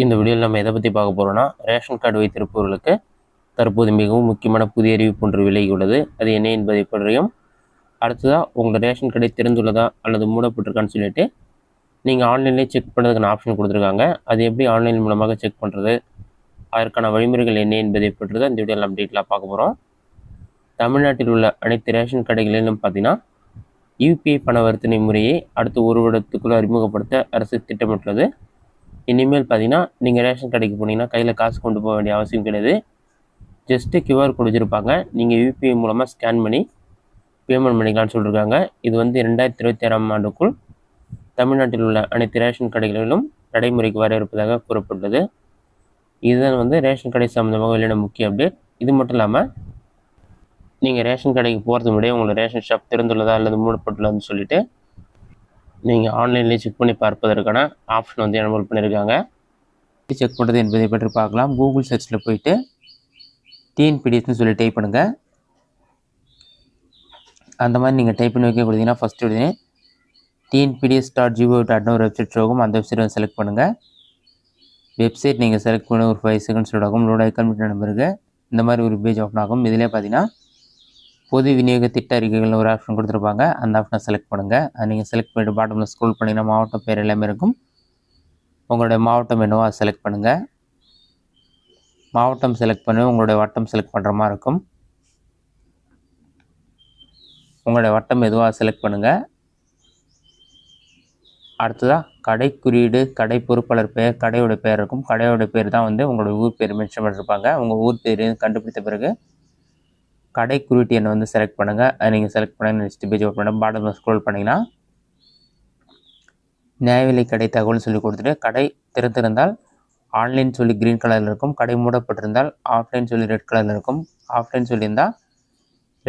இந்த வீடியோவில் நம்ம எதை பற்றி பார்க்க போகிறோம்னா, ரேஷன் கார்டு வைத்திருப்பவர்களுக்கு தற்போது மிகவும் முக்கியமான புதிய அறிவிப்பு ஒன்று விலகி உள்ளது. அது என்ன என்பதை பற்றியும், அடுத்ததாக உங்கள் ரேஷன் கடை திறந்துள்ளதா அல்லது மூடப்பட்டிருக்கான்னு சொல்லிட்டு நீங்கள் ஆன்லைன்லேயே செக் பண்ணுறதுக்கான ஆப்ஷன் கொடுத்துருக்காங்க. அது எப்படி ஆன்லைன் மூலமாக செக் பண்ணுறது, அதற்கான வழிமுறைகள் என்ன என்பதை பற்றி தான் இந்த வீடியோவில் நம்ம டீட்டெயிலாக பார்க்க போகிறோம். தமிழ்நாட்டில் உள்ள அனைத்து ரேஷன் கடைகளிலும் பார்த்தீங்கன்னா யூபிஐ பண வர்த்தனை முறையை அடுத்த ஒரு வருடத்துக்குள்ளே அறிமுகப்படுத்த அரசு திட்டமிட்டுள்ளது. இனிமேல் பார்த்தீங்கன்னா நீங்கள் ரேஷன் கடைக்கு போனீங்கன்னா கையில் காசு கொண்டு போக வேண்டிய அவசியம் கிடையாது. ஜஸ்ட்டு கியூஆர் கோடு வச்சுருப்பாங்க. நீங்கள் யூபிஐ மூலமாக ஸ்கேன் பண்ணி பேமெண்ட் பண்ணிக்கலாம்னு சொல்லியிருக்காங்க. இது 2026ஆம் ஆண்டுக்குள் தமிழ்நாட்டில் உள்ள அனைத்து ரேஷன் கடைகளிலும் நடைமுறைக்கு வர இருப்பதாக கூறப்பட்டது. இதுதான் ரேஷன் கடை சம்மந்தமாக வெளியான முக்கிய அப்டேட். இது மட்டும் இல்லாமல் நீங்கள் ரேஷன் கடைக்கு போகிறதுக்கு முன்னாடியே உங்களோட ரேஷன் ஷாப் திறந்துள்ளதா அல்லது மூடப்பட்டுள்ளதுன்னு சொல்லிட்டு நீங்கள் ஆன்லைன்லேயே செக் பண்ணி பார்ப்பதற்கான ஆப்ஷன் எனேபிள் பண்ணியிருக்காங்க. எப்படி செக் பண்ணுறது என்பதை பற்றி பார்க்கலாம். கூகுள் சர்ச்சில் போயிட்டு டிஎன்பிடிஎஸ்ன்னு சொல்லி டைப் பண்ணுங்கள். அந்த மாதிரி நீங்கள் டைப் பண்ணி வைக்க கொடுத்தீங்கன்னா ஃபஸ்ட்டு உடனே tnpds.gov.in ஒரு வெப்சைட் ஆகும். அந்த வெப்சைட் செலக்ட் பண்ணுங்கள். வெப்சைட் நீங்கள் செலக்ட் பண்ண ஒரு 5 செகண்ட்ஸ் ஆகும். லோட் ஐக்கான் நம்பருக்கு இந்த மாதிரி ஒரு பேஜ் ஓப்பன் ஆகும். இதிலே பார்த்தீங்கன்னா பொது விநியோக திட்ட அறிக்கைகள்னு ஒரு ஆப்ஷன் கொடுத்துருப்பாங்க. அந்த ஆப்ஷனை செலக்ட் பண்ணுங்கள். அது நீங்கள் செலக்ட் பண்ணிட்டு பாட்டமில் ஸ்க்ரோல் பண்ணிங்கன்னா மாவட்டம் பேர் எல்லாமே இருக்கும். உங்களுடைய மாவட்டம் என்னவோ அதை செலக்ட் பண்ணுங்கள். மாவட்டம் செலக்ட் பண்ணி உங்களுடைய வட்டம் செலக்ட் பண்ணுற மாதிரி இருக்கும். உங்களுடைய வட்டம் எதுவோ அதை செலக்ட் பண்ணுங்கள். அடுத்ததாக கடை குறியீடு, கடை பொறுப்பாளர் பெயர், கடையோட பேர் இருக்கும். கடையோட பேர் தான் உங்களோட ஊர் பேர் மென்ஷன் பண்ணியிருப்பாங்க. உங்கள் ஊர் பேர் கண்டுபிடித்த பிறகு கடை குறியீட்டு எண்ணை செலக்ட் பண்ணுங்கள். அதை நீங்கள் செலக்ட் பண்ணி நெக்ஸ்ட் பேஜ் ஓப்பன் பண்ணி பாட்டமில் ஸ்க்ரோல் பண்ணிங்கன்னா நியாய விலை கடை தகவல்னு சொல்லி கொடுத்துட்டு கடை திறந்திருந்தால் ஆன்லைன் சொல்லி க்ரீன் கலரில் இருக்கும். கடை மூடப்பட்டிருந்தால் ஆஃப்லைன் சொல்லி ரெட் கலரில் இருக்கும். ஆஃப்லைன் சொல்லியிருந்தால்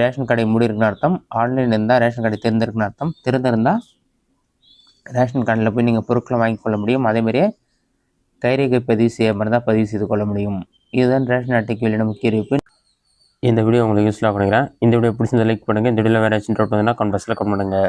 ரேஷன் கடை மூடி இருக்குன்னு அர்த்தம். ஆன்லைன் இருந்தால் ரேஷன் கடை திறந்திருக்குன்னு அர்த்தம். திறந்திருந்தால் ரேஷன் கடையில் போய் நீங்கள் பொருட்களை வாங்கி கொள்ள முடியும். அதேமாதிரியே கைரேகை பதிவு செய்ய இருந்தால் பதிவு செய்து கொள்ள முடியும். இதுதான் ரேஷன் அட்டைக்கு வெளியான முக்கிய அறிவிப்பு. இந்த வீடியோ உங்களுக்கு யூஸ்ஃபுல்லாக பண்ணிக்கிறேன். இந்த வீடியோ பிடிச்சிருந்தா லைக் பண்ணுங்கள். இந்த வீடியோவில் வேறு ஏதாச்சும் டவுட் வந்ததுன்னா கமெண்ட் பாக்ஸில் கமெண்ட் பண்ணுங்கள்.